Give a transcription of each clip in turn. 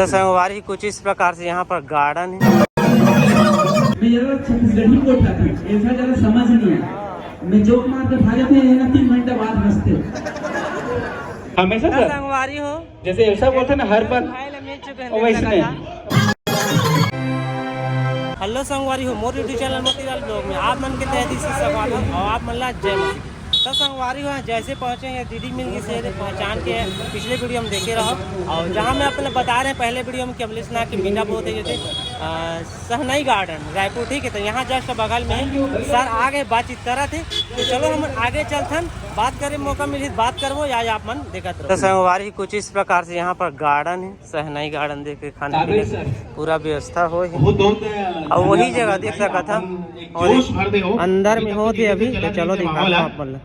तो संगवारी कुछ इस प्रकार से यहाँ पर गार्डन है। मैं जरा छत्तीसगढ़ी को उठाता हूँ, ऐसा जरा समझ नहीं आया। मैं जोक मार के भागते हैं ना, 3 घंटे बाद हंसते हमेशा सर संगवारी हो जैसे ऐसा बोलते ना हर बार वैसे। हेलो संगवारी हो, मोर यूट्यूब चैनल मोतीलाल ब्लॉग में आप मन के तहत से स्वागत है और आप मन ला जय मसीह। तब संगवारी हो जैसे पहुँचे हैं दीदी मिल की से पहचान के पिछले वीडियो में देखे रहो, और जहाँ मैं अपने बता रहे हैं पहले वीडियो में कमलेशना की मीना बहुत है जैसे सहनाई गार्डन रायपुर, ठीक है। तो यहाँ जस्ट बगल में है सर आगे बातचीत करा थे, तो चलो हम आगे चलते बात करें, मौका मिली बात करवो या आप मन देखा। तो संगवारी कुछ इस प्रकार से यहाँ पर गार्डन है, सहनाई गार्डन देख के खाने पीने पूरा व्यवस्था हो और वही जगह देख सका था और अंदर में हो थे अभी। तो चलो देखा आप मन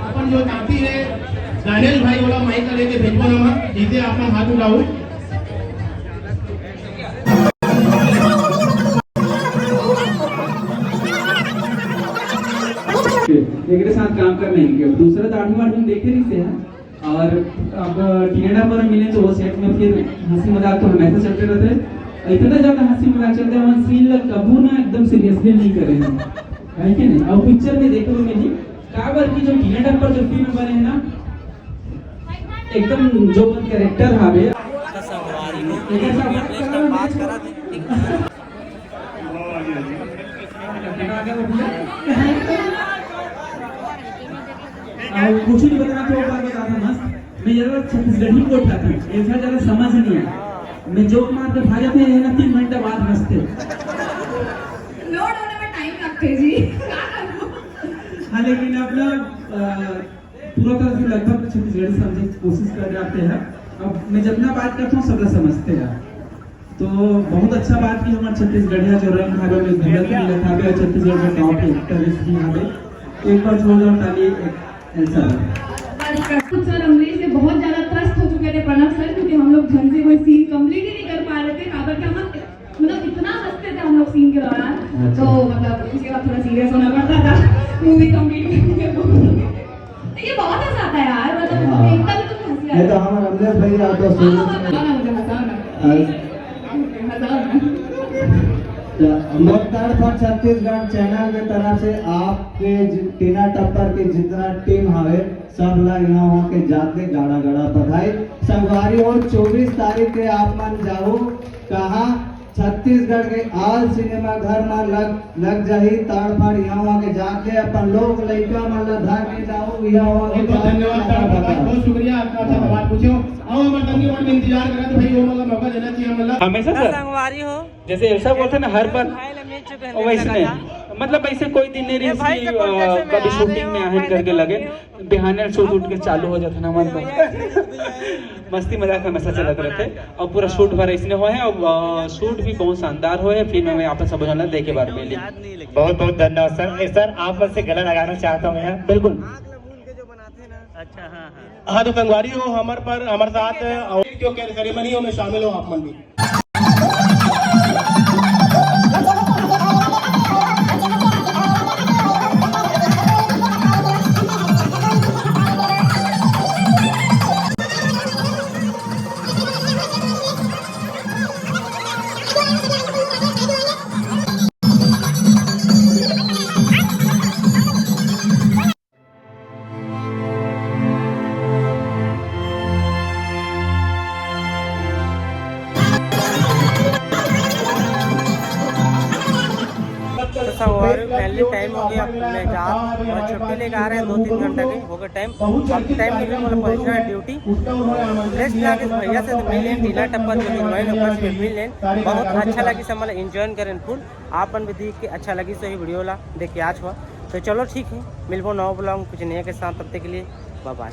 अपन जो नाती है दानियल भाई वाला माइक का लेके भेजो नंबर, जीते अपना हाथ उठाओ। मेरे साथ काम करने के दूसरा तो 8वीं बार हम देखे नहीं थे हैं। और अब टिनेडा पर मिले तो वो सेट में फिर हंसी मजाक तो हमेशा चलते रहते हैं। इतना ज्यादा हंसी मजाक चलते हैं वहाँ सीन लग कबू ना एकदम सीरियसली नहीं कर रहे हैं, है कि नहीं। और पिक्चर में देखो तो मिली काबर की जो टिनेडा पर जो फिल्म बने हैं ना, एकदम जो कैरेक्टर हावे कुछ नहीं बताना तो बात बताता मस्त। मैं जरा छत्तीसगढ़ी को उठाता हूँ, ऐसा जरा समझ नहीं आया। मैं जोक मार के भागते हैं ना, 3 घंटे बाद हंसते लोड होने में टाइम लगते जी। हाँ लेकिन अपना पूरा तरह से लगभग छत्तीसगढ़ी समझने की कोशिश कर जाते हैं। अब मैं जितना बात करता हूँ सबका समझते हैं। तो बहुत अच्छा बात की हमारे छत्तीसगढ़िया जो रंग भागों में घूमत नहीं रहता है, छत्तीसगढ़ में टॉप एक्टर भी यहाँ पे एक बार छोड़ दो ताली ऐसा सर हमने से बहुत ज्यादा त्रस्त हो चुके थे प्रणव सर, क्योंकि हम लोग ढंग से कोई सीन कंप्लीट ही नहीं कर पा रहे थे। काबर के हम मतलब इतना हंसते थे हम लोग सीन के दौरान, तो मतलब उसके बाद थोड़ा सीरियस होना पड़ता था मूवी कंप्लीट करने के। ये बहुत हंसा आता है यार, मतलब एकदम तो हंसी है। तो हमारा अमलेश भाई आप तो मोक्तार फॉर छत्तीसगढ़ चैनल के तरफ से आपके टीना टप्पर के जितना टीम हवे सब ला यहाँ वहाँ के जाते गाड़ा गाड़ा बधाई। संगवारी और 24 तारीख के आप मन जाओ कहा छत्तीसगढ़ के आल सिनेमा घर में लग जाही ताड़ फाड़ यहाँ वहाँ के जाके अपन लोग लड़का मन धर के जाओ यहाँ वहाँ के। बहुत धन्यवाद, बहुत शुक्रिया आपका अच्छा सवाल पूछो। आओ हम धन्यवाद में इंतजार कर रहे थे भाई, वो मतलब मौका देना चाहिए मतलब। हमेशा सर संगवारी हो जैसे ऐसा बोलते ना हर बार वैसे। मतलब ऐसे कोई दिन नहीं रही कभी शूटिंग में आहन करके लगे बिहाने शूट उठ के चालू हो जाता ना मन को मस्ती मजाक हमेशा चलते रहते और पूरा शूट भर इसने हुए हैं और शूट भी बहुत शानदार हुए। फिल्म में आपस सब जानना देखे बार मिली। बहुत बहुत धन्यवाद सर। सर आप से गला लगाना चाहता हूँ मैं। बिल्कुल अच्छा। हाँ तो संगवारी हो हमारे साथ जो सेरेमनी हो में शामिल हो आप मन भी। पहले टाइम हो गया, मैं जा और छुट्टी लेके आ रहे हैं 2-3 घंटे के हो गए टाइम। अब टाइम मिले मतलब पहुँचना है ड्यूटी। रेस्ट लाके भैया से मिले टीना टप्पर जो हीरोइन ऊपर से मिल लें, बहुत अच्छा लगी सब मतलब इंजॉय करें फुल। आप भी देख के अच्छा लगी सही वीडियो ला देख के आज हुआ। तो चलो ठीक है, मिलबो नौ ब्लॉग कुछ नया के साथ, तब तक के लिए बाय बाय।